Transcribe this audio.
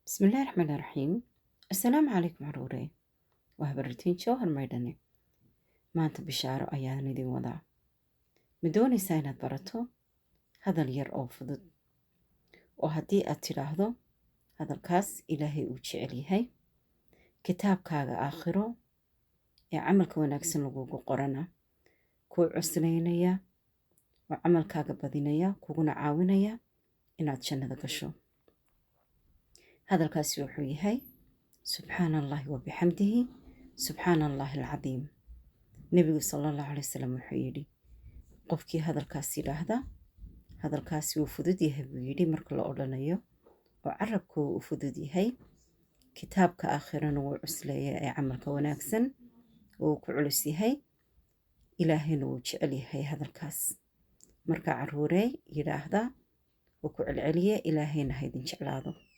بسم الله الرحمن الرحيم. السلام عليكم عروري وهبرتين شوهر ميداني maanta bishaaro ayaan idin wadaa ma doonaysaa inaad barato hadal yar oo fudud oo haddii aad tidhaahdo hadalkaas ilaahay uu jecel yahay kitaabkaaga aakhiro ee camalka wanaagsan lagugu qorana kuu cuslaynaya oo camalkaaga badinaya kuguna caawinaya inaad jannada gasho hadalkaasi wuxuu yahay subxaana allahi wabixamdihi subxaana allahi alcadiim nebigu sala allahu calay wasalam wuxuu yidhi qofkii hadalkaas yidhaahda hadalkaasi wuu fudud yahay buu yidhi marka la odhanayo oo carabku uu fudud yahay kitaabka aakhirana wuu cusleeya ee camalka wanaagsan wuu ku culus yahay ilaahayna wuu jecel yahay hadalkaas marka caruurey yidhaahda wuu ku celceliye ilaahayna haydin jeclaado